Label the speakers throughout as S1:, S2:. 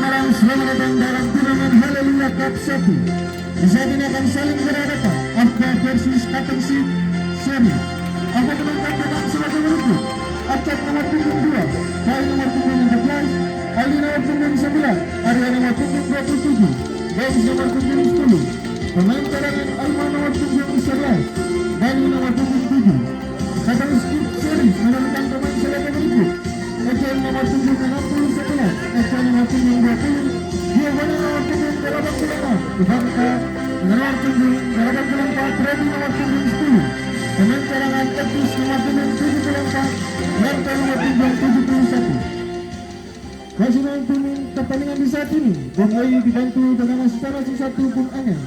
S1: malam, selamat datang dalam turnamen Haleluya Cup 1. Di saat ini akan saling berhadapan Arca versus Katensi Seri. Arca menangkan dengan sebagai berikut: Arca nomor punggung 2, Kai nomor punggung 14, Ali nomor punggung 9, Arya nomor punggung 27, Dennis nomor punggung 10, pemain cadangan Alma nomor punggung 11, Dani nomor punggung 7. Katensi Seri menentukan pemain sebagai berikut: Ecel nomor punggung 61, Ecel nomor punggung 20, Giovanni nomor punggung 86, Ivanka nomor punggung 84, Freddy nomor punggung 10, pemain cadangan Etis nomor punggung 74, Yarta nomor punggung 71. Hasil pertandingan di saat ini Bung dibantu dengan asisten wasit 1 Bung Angel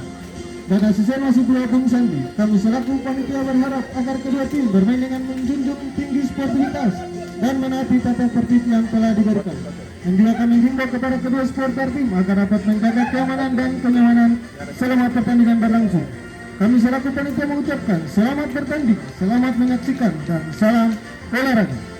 S1: dan asisten wasit 2 Bung Sandi. Kami selaku panitia berharap agar kedua tim bermain dengan menjunjung tinggi sportivitas dan menaati tata tertib yang telah diberikan. Dan juga kami himbau kepada kedua supporter tim agar dapat menjaga keamanan dan kenyamanan selama pertandingan berlangsung. Kami selaku panitia mengucapkan selamat bertanding, selamat menyaksikan, dan salam olahraga.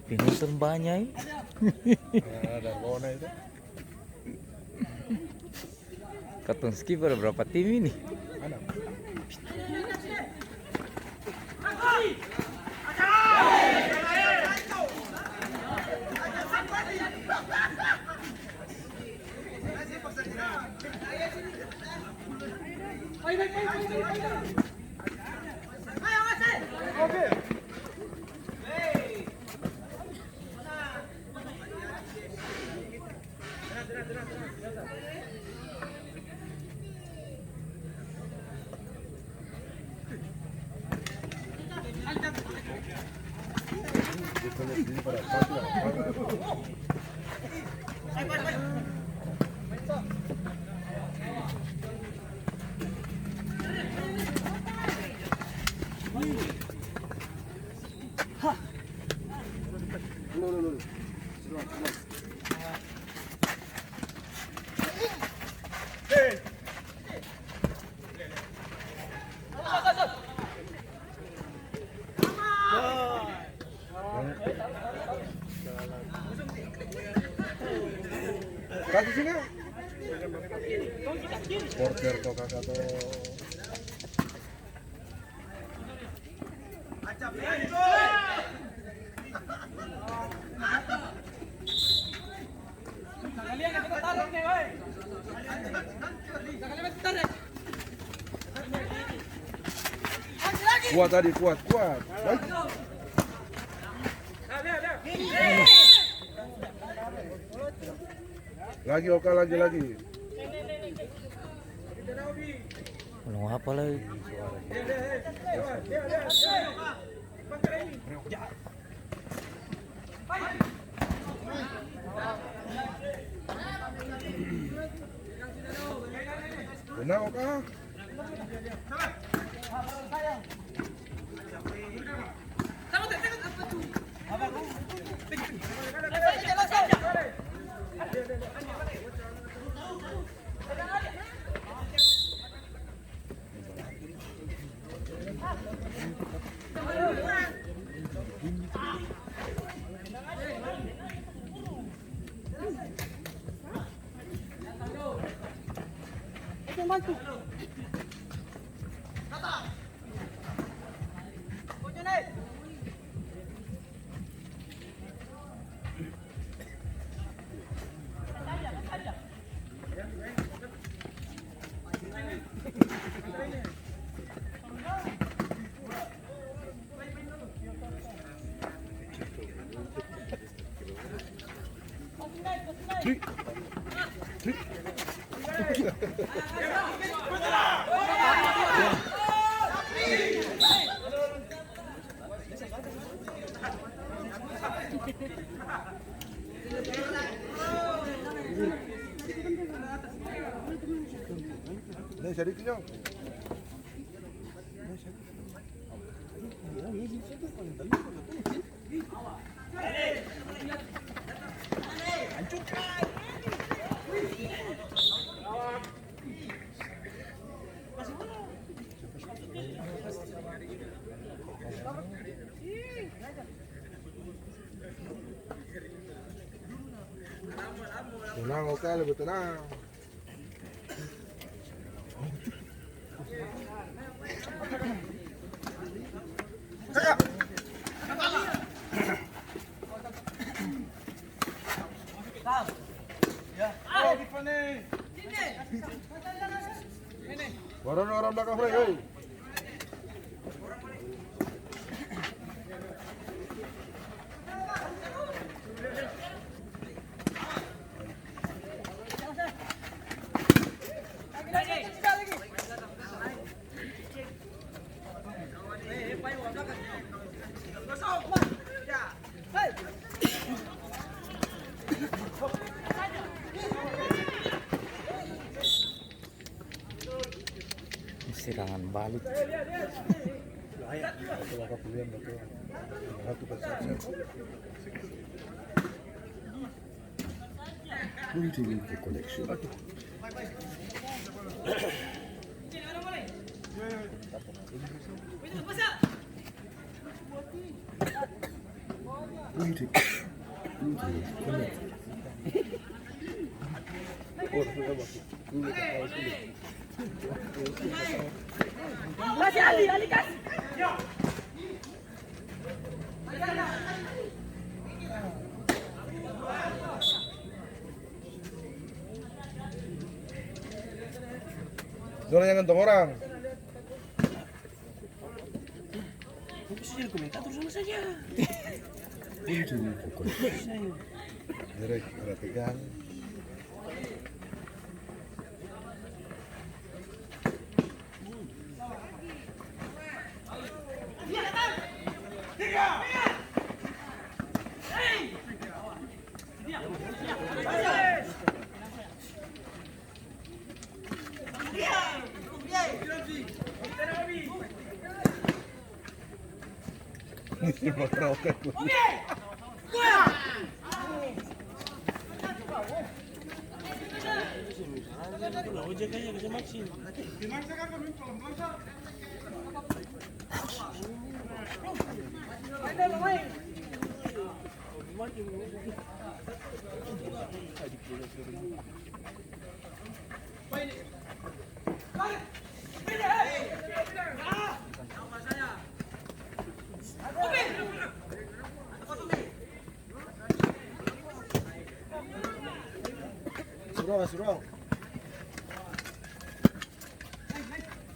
S2: Penonton banyak.
S3: Ada Bona itu.
S2: Katonski berapa tim ini?
S3: Ada. Kasih sini. Porter atau kakak atau kuat tadi, kuat. Baik. Lagi Oka, lagi.
S2: Belum apa lagi?
S3: Benar Oka. Ini sedikit nyong. Tenang, oke, lebih tenang. Orang belakang Frank, hey.
S2: Serangan balik.
S1: Pointing into the collection. Pointing into the collection.
S4: Kasih Ali kasih.
S3: Zona yang gantong orang.
S4: Jadi komentator sama saja.
S1: Pointing into the collection.
S3: Direk, ada tegang. Ini bakal oke. Surau.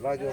S3: Lagi.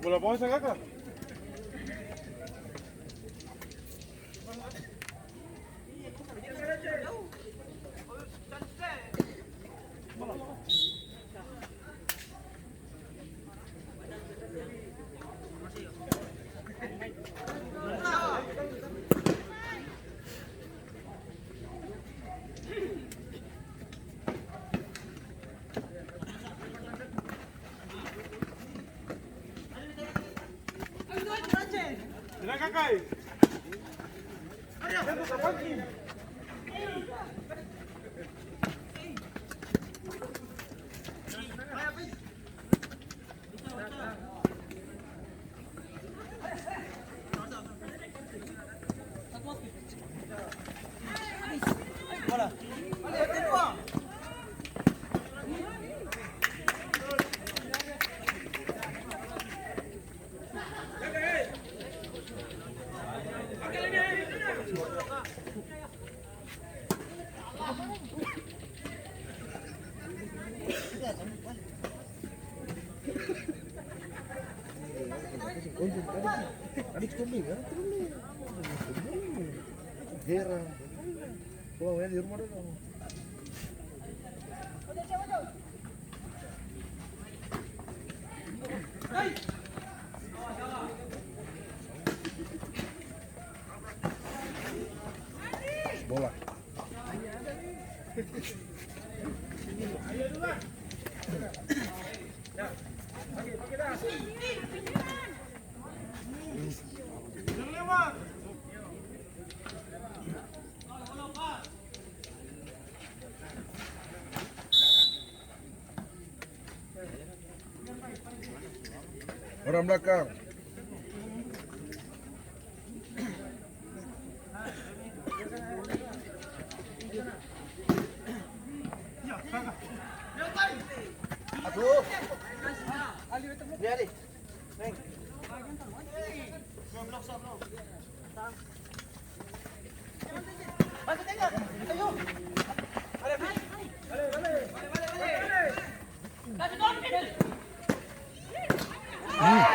S3: Bola bawah saya kakak. Jangan kakak. Gerang. Pulang ya di rumah dong. Bola. Orang belakang. Aduh. Biarin. Neng. Masuk tengok. Ayo.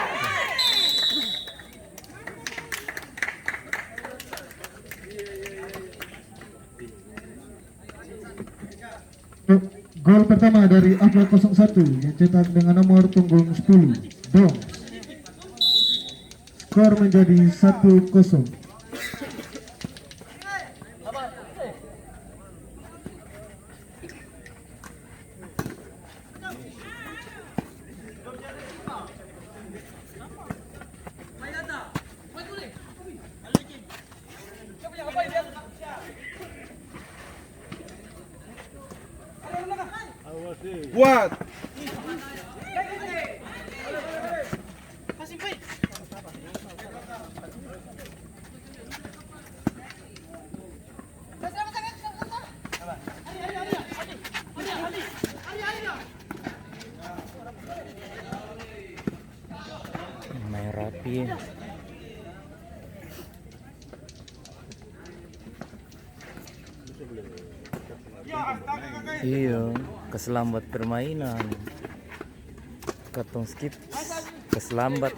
S1: Gol pertama dari Afla 01 yang cetak dengan nomor punggung 10 Dong. Skor menjadi 1-0.
S3: Kuat.
S2: Main rapi. Iya, keselambat permainan. Katong skip keselambat.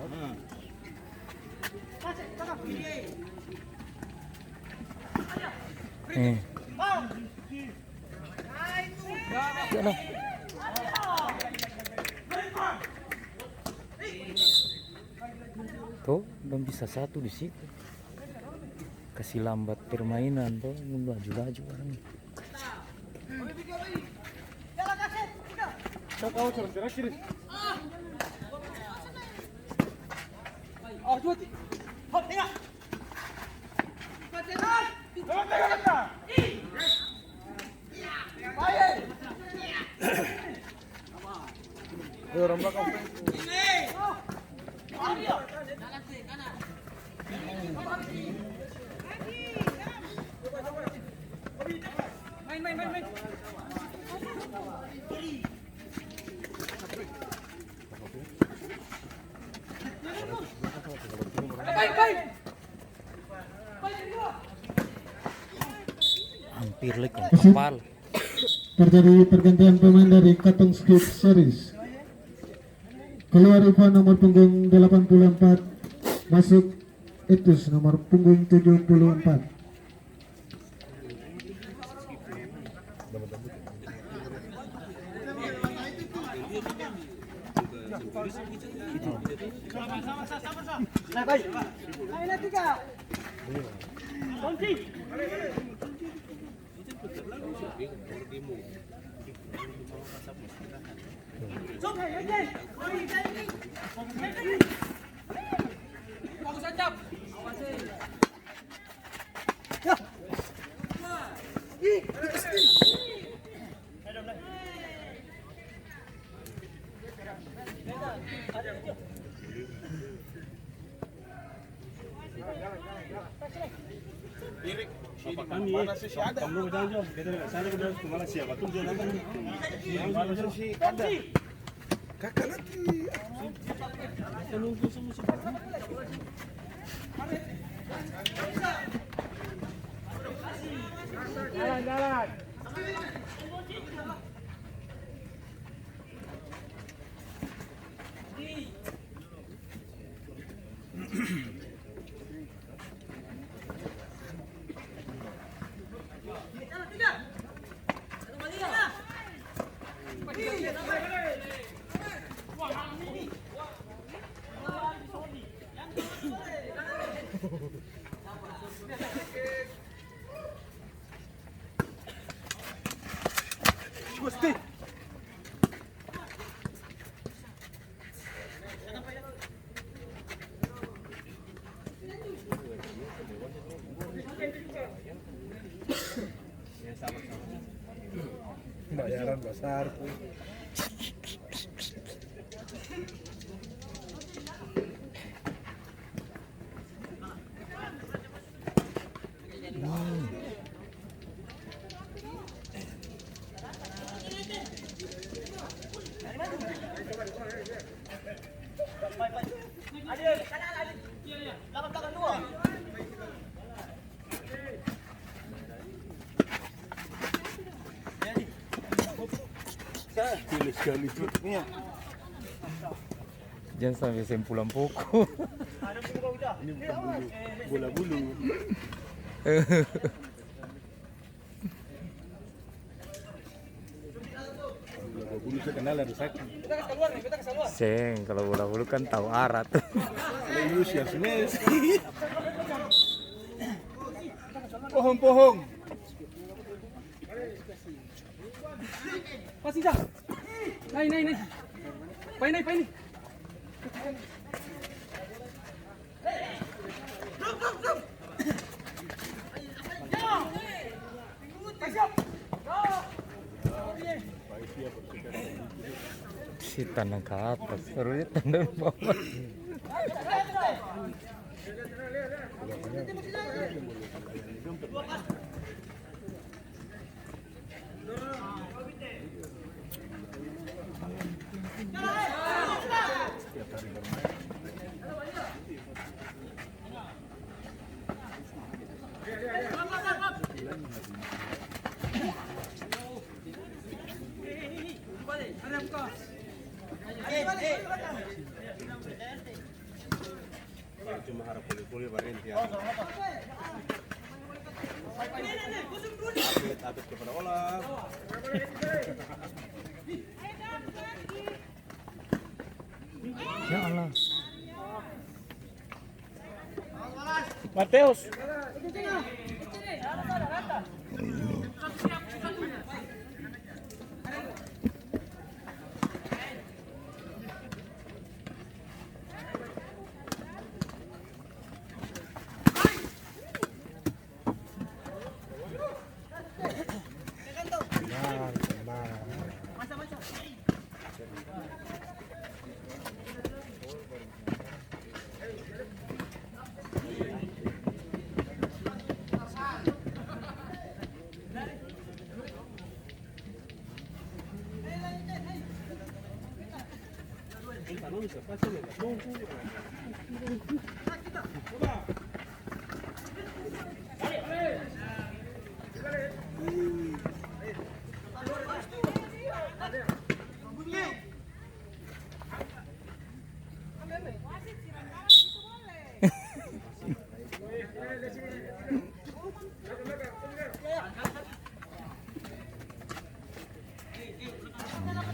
S2: Yalah. Tuh, belum bisa satu di situ. Kasih lambat permainan tuh, laju-laju orang.
S3: Orang belakang.
S4: Main.
S2: Hampir lek kepal.
S1: Terjadi pergantian pemain dari Katong Skip Series. Keluar Ivan nomor punggung 84, masuk Etus nomor punggung 74.
S3: Mana sih ada? Kamu udah jauh. Kita nggak sana udah kemana siapa tuh dia nonton. Mana sih ada? Kakak lagi. Nunggu sama siapa? Jalan. Gusti. Bayaran besar tuh. Sekali truknya.
S2: Jangan sampai sempulang pokok.
S3: Ini bola bulu. Bola bulu terkenal ada sakit.
S2: Seng, kalau bola bulu kan tahu arah tuh.
S3: Lulus ya semes. Pohong.
S4: Masih dah. Naik. Paini.
S2: Si tandang ke atas, serunya tandang bawah.
S3: Cuma harap pulih berhenti ya. Habis kepada olah.
S2: Ya Allah.
S4: Mateus.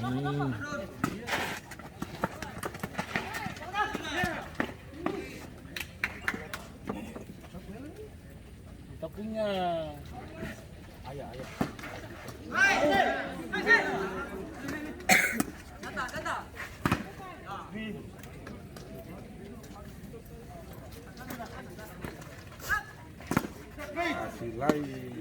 S2: Hmm.
S3: Kita punya. Kasih lagi.